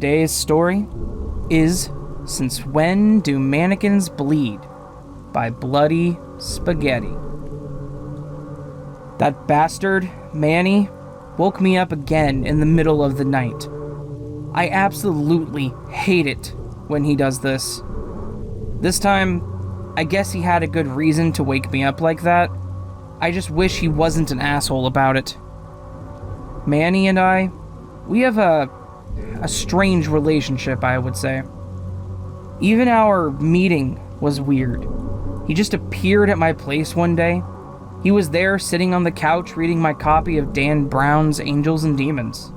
today's story is Since When Do Mannequins Bleed? By BloodySpaghetti. That bastard, Manny, woke me up again in the middle of the night. I absolutely hate it when he does this. This time, I guess he had a good reason to wake me up like that. I just wish he wasn't an asshole about it. Manny and I, we have a strange relationship, I would say. Even our meeting was weird. He just appeared at my place one day. He was there sitting on the couch reading my copy of Dan Brown's Angels and Demons.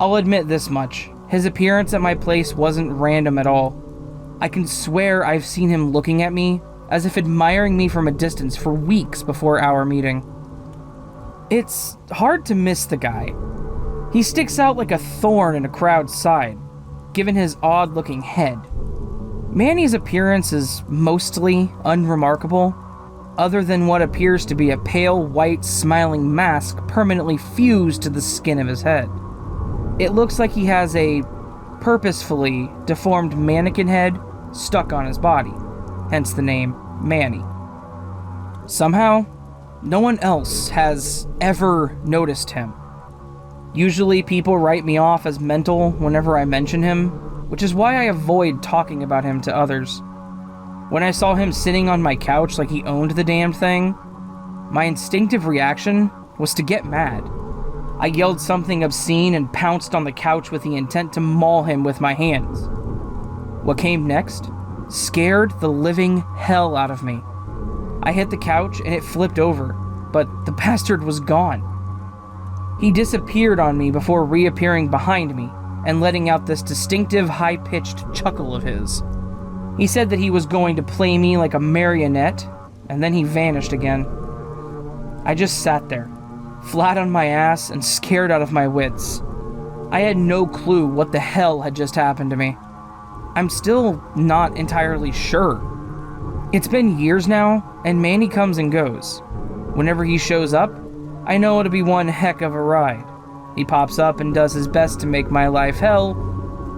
I'll admit this much. His appearance at my place wasn't random at all. I can swear I've seen him looking at me as if admiring me from a distance for weeks before our meeting. It's hard to miss the guy. He sticks out like a thorn in a crowd's side, given his odd-looking head. Manny's appearance is mostly unremarkable, other than what appears to be a pale white smiling mask permanently fused to the skin of his head. It looks like he has a purposefully deformed mannequin head stuck on his body, hence the name Manny. Somehow, no one else has ever noticed him. Usually people write me off as mental whenever I mention him, which is why I avoid talking about him to others. When I saw him sitting on my couch like he owned the damn thing, my instinctive reaction was to get mad. I yelled something obscene and pounced on the couch with the intent to maul him with my hands. What came next scared the living hell out of me. I hit the couch and it flipped over, but the bastard was gone. He disappeared on me before reappearing behind me and letting out this distinctive high-pitched chuckle of his. He said that he was going to play me like a marionette, and then he vanished again. I just sat there, flat on my ass and scared out of my wits. I had no clue what the hell had just happened to me. I'm still not entirely sure. It's been years now, and Manny comes and goes. Whenever he shows up, I know it'll be one heck of a ride. He pops up and does his best to make my life hell,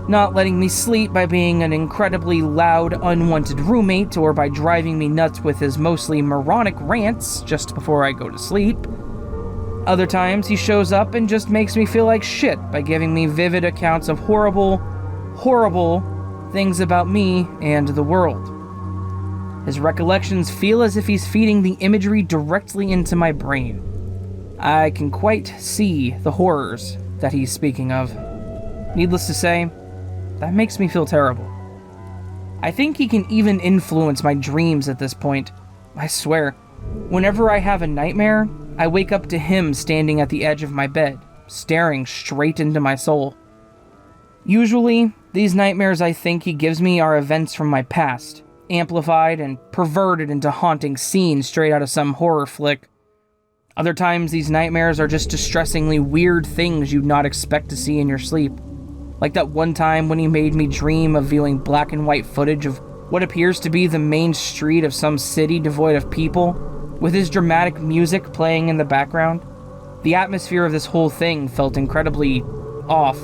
not letting me sleep by being an incredibly loud, unwanted roommate or by driving me nuts with his mostly moronic rants just before I go to sleep. Other times, he shows up and just makes me feel like shit by giving me vivid accounts of horrible, horrible things about me and the world. His recollections feel as if he's feeding the imagery directly into my brain. I can quite see the horrors that he's speaking of. Needless to say, that makes me feel terrible. I think he can even influence my dreams at this point. I swear, whenever I have a nightmare, I wake up to him standing at the edge of my bed, staring straight into my soul. Usually, these nightmares I think he gives me are events from my past, amplified and perverted into haunting scenes straight out of some horror flick. Other times, these nightmares are just distressingly weird things you'd not expect to see in your sleep. Like that one time when he made me dream of viewing black and white footage of what appears to be the main street of some city devoid of people, with his dramatic music playing in the background. The atmosphere of this whole thing felt incredibly off,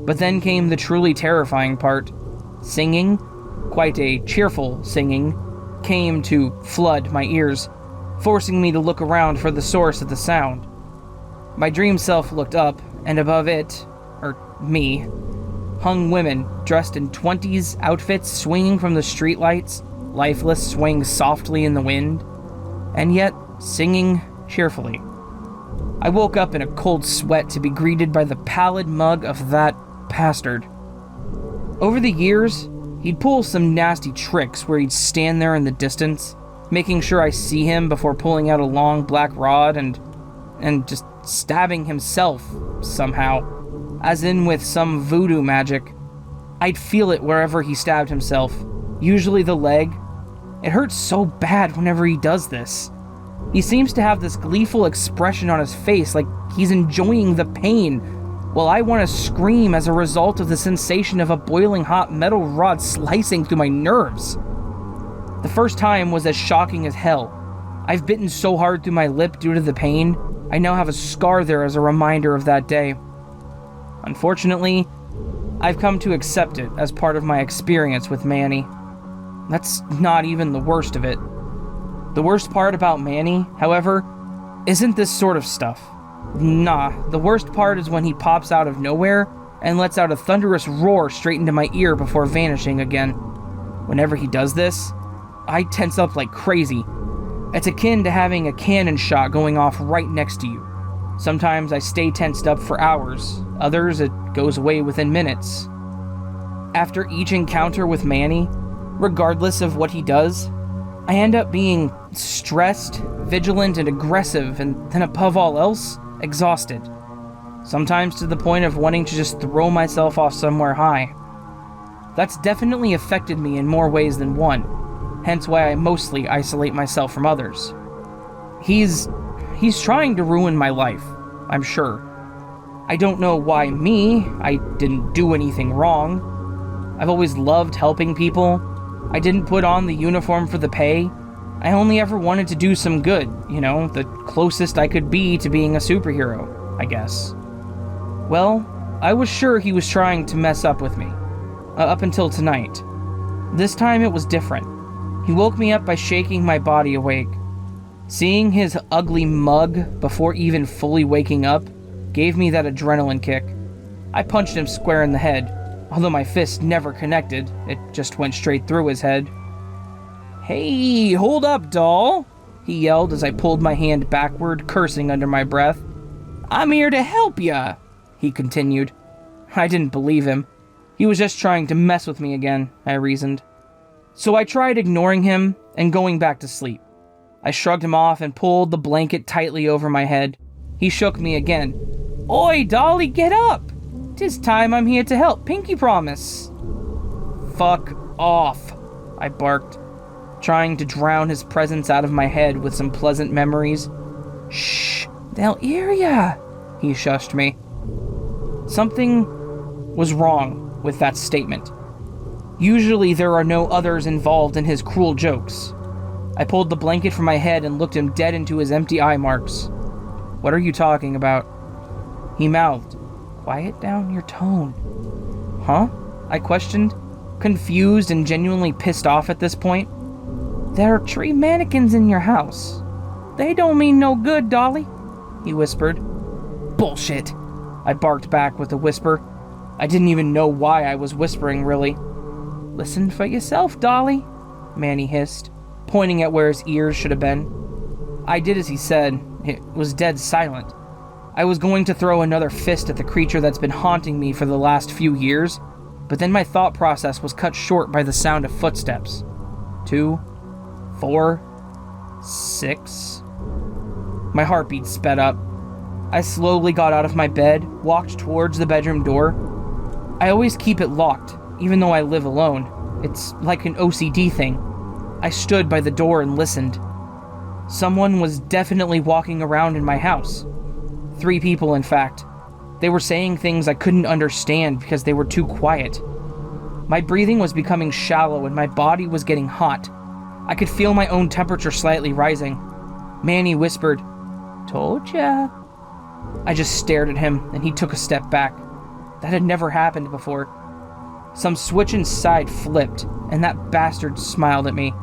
but then came the truly terrifying part. Singing, quite a cheerful singing, came to flood my ears, forcing me to look around for the source of the sound. My dream self looked up, and above it, or me, hung women dressed in 20s outfits swinging from the streetlights, lifeless swaying softly in the wind, and yet singing cheerfully. I woke up in a cold sweat to be greeted by the pallid mug of that bastard. Over the years, he'd pull some nasty tricks where he'd stand there in the distance, making sure I see him before pulling out a long black rod and just stabbing himself somehow, as in with some voodoo magic. I'd feel it wherever he stabbed himself, usually the leg. It hurts so bad whenever he does this. He seems to have this gleeful expression on his face like he's enjoying the pain, while I want to scream as a result of the sensation of a boiling hot metal rod slicing through my nerves. The first time was as shocking as hell. I've bitten so hard through my lip due to the pain, I now have a scar there as a reminder of that day. Unfortunately, I've come to accept it as part of my experience with Manny. That's not even the worst of it. The worst part about Manny, however, isn't this sort of stuff. Nah, the worst part is when he pops out of nowhere and lets out a thunderous roar straight into my ear before vanishing again. Whenever he does this, I tense up like crazy. It's akin to having a cannon shot going off right next to you. Sometimes I stay tensed up for hours, others it goes away within minutes. After each encounter with Manny, regardless of what he does, I end up being stressed, vigilant, and aggressive, and then above all else, exhausted. Sometimes to the point of wanting to just throw myself off somewhere high. That's definitely affected me in more ways than one, hence why I mostly isolate myself from others. He's trying to ruin my life, I'm sure. I don't know why me, I didn't do anything wrong. I've always loved helping people. I didn't put on the uniform for the pay. I only ever wanted to do some good, the closest I could be to being a superhero, I guess. Well, I was sure he was trying to mess up with me. Up until tonight. This time it was different. He woke me up by shaking my body awake. Seeing his ugly mug before even fully waking up gave me that adrenaline kick. I punched him square in the head, although my fist never connected, it just went straight through his head. "Hey, hold up, doll," he yelled as I pulled my hand backward, cursing under my breath. "I'm here to help ya," he continued. I didn't believe him. He was just trying to mess with me again, I reasoned. So I tried ignoring him and going back to sleep. I shrugged him off and pulled the blanket tightly over my head. He shook me again. "Oi, Dolly, get up! 'Tis time I'm here to help, pinky promise." "Fuck off," I barked, trying to drown his presence out of my head with some pleasant memories. "Shh, they'll hear ya," he shushed me. Something was wrong with that statement. Usually there are no others involved in his cruel jokes. I pulled the blanket from my head and looked him dead into his empty eye marks. "What are you talking about?" He mouthed. "Quiet down your tone." "Huh?" I questioned, confused and genuinely pissed off at this point. "There are 3 mannequins in your house. They don't mean no good, Dolly," he whispered. "Bullshit," I barked back with a whisper. I didn't even know why I was whispering, really. "Listen for yourself, Dolly," Manny hissed, pointing at where his ears should have been. I did as he said. It was dead silent. I was going to throw another fist at the creature that's been haunting me for the last few years, but then my thought process was cut short by the sound of footsteps. 2, 4, 6. My heartbeat sped up. I slowly got out of my bed, walked towards the bedroom door. I always keep it locked, even though I live alone. It's like an OCD thing. I stood by the door and listened. Someone was definitely walking around in my house. 3 people, in fact. They were saying things I couldn't understand because they were too quiet. My breathing was becoming shallow and my body was getting hot. I could feel my own temperature slightly rising. Manny whispered, "Told ya." I just stared at him and he took a step back. That had never happened before. Some switch inside flipped and that bastard smiled at me.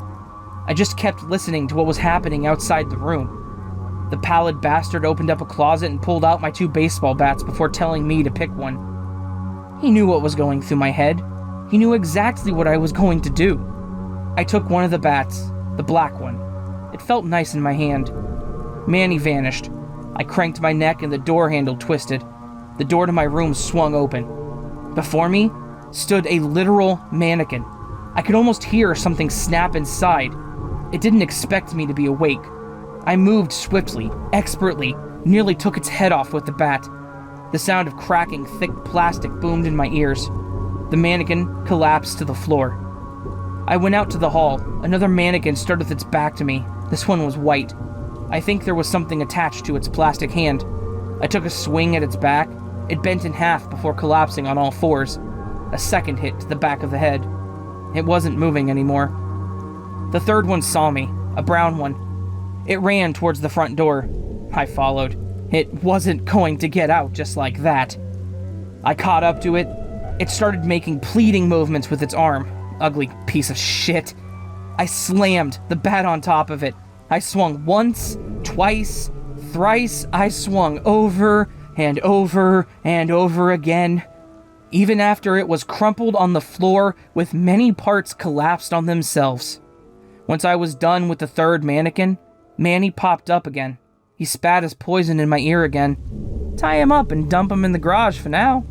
I just kept listening to what was happening outside the room. The pallid bastard opened up a closet and pulled out my 2 baseball bats before telling me to pick one. He knew what was going through my head. He knew exactly what I was going to do. I took one of the bats, the black one. It felt nice in my hand. Manny vanished. I cranked my neck and the door handle twisted. The door to my room swung open. Before me stood a literal mannequin. I could almost hear something snap inside. It didn't expect me to be awake. I moved swiftly, expertly, nearly took its head off with the bat. The sound of cracking, thick plastic boomed in my ears. The mannequin collapsed to the floor. I went out to the hall. Another mannequin stood with its back to me. This one was white. I think there was something attached to its plastic hand. I took a swing at its back. It bent in half before collapsing on all 4s. A second hit to the back of the head. It wasn't moving anymore. The 3rd one saw me, a brown one. It ran towards the front door. I followed. It wasn't going to get out just like that. I caught up to it, It started making pleading movements with its arm. Ugly piece of shit. I slammed the bat on top of it. I swung once, twice, thrice. I swung over and over and over again. Even after it was crumpled on the floor with many parts collapsed on themselves. Once I was done with the third mannequin, Manny popped up again. He spat his poison in my ear again. Tie him up and dump him in the garage for now.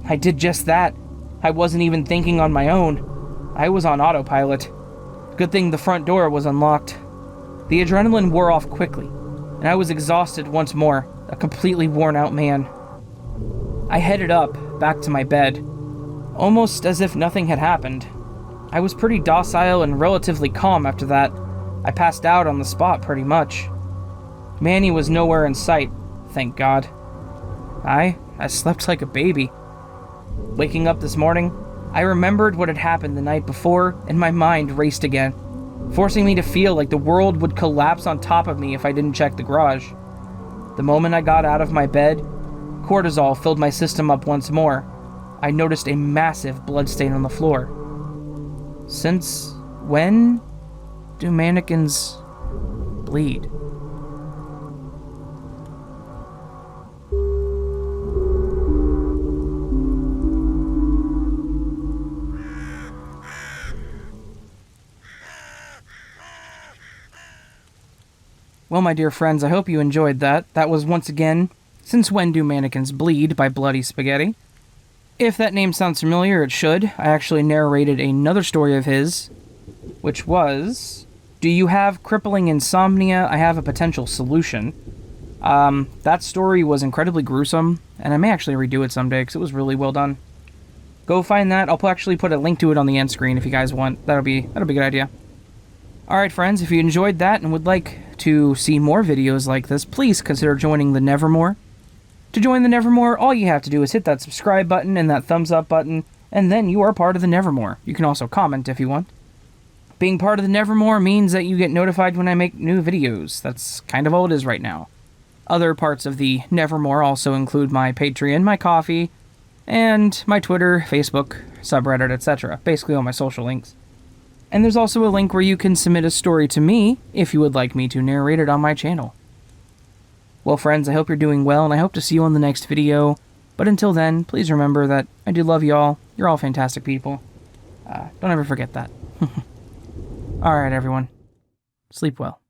I did just that. I wasn't even thinking on my own. I was on autopilot. Good thing the front door was unlocked. The adrenaline wore off quickly, and I was exhausted once more, a completely worn out man. I headed up, back to my bed, almost as if nothing had happened. I was pretty docile and relatively calm after that. I passed out on the spot pretty much. Manny was nowhere in sight, thank God. I slept like a baby. Waking up this morning, I remembered what had happened the night before, and my mind raced again, forcing me to feel like the world would collapse on top of me if I didn't check the garage. The moment I got out of my bed, cortisol filled my system up once more. I noticed a massive bloodstain on the floor. Since when do mannequins bleed? Well, my dear friends, I hope you enjoyed that. That was once again, Since When Do Mannequins Bleed by BloodySpaghetti. If that name sounds familiar, it should. I actually narrated another story of his, which was, Do You Have Crippling Insomnia? I Have a Potential Solution. That story was incredibly gruesome, and I may actually redo it someday, because it was really well done. Go find that. I'll actually put a link to it on the end screen if you guys want. That'll be a good idea. Alright friends, if you enjoyed that and would like to see more videos like this, please consider joining the Nevermore. To join the Nevermore, all you have to do is hit that subscribe button and that thumbs up button, and then you are part of the Nevermore. You can also comment if you want. Being part of the Nevermore means that you get notified when I make new videos. That's kind of all it is right now. Other parts of the Nevermore also include my Patreon, my Ko-fi, and my Twitter, Facebook, subreddit, etc. Basically all my social links. And there's also a link where you can submit a story to me if you would like me to narrate it on my channel. Well, friends, I hope you're doing well, and I hope to see you on the next video. But until then, please remember that I do love y'all. You're all fantastic people. Don't ever forget that. Alright, everyone. Sleep well.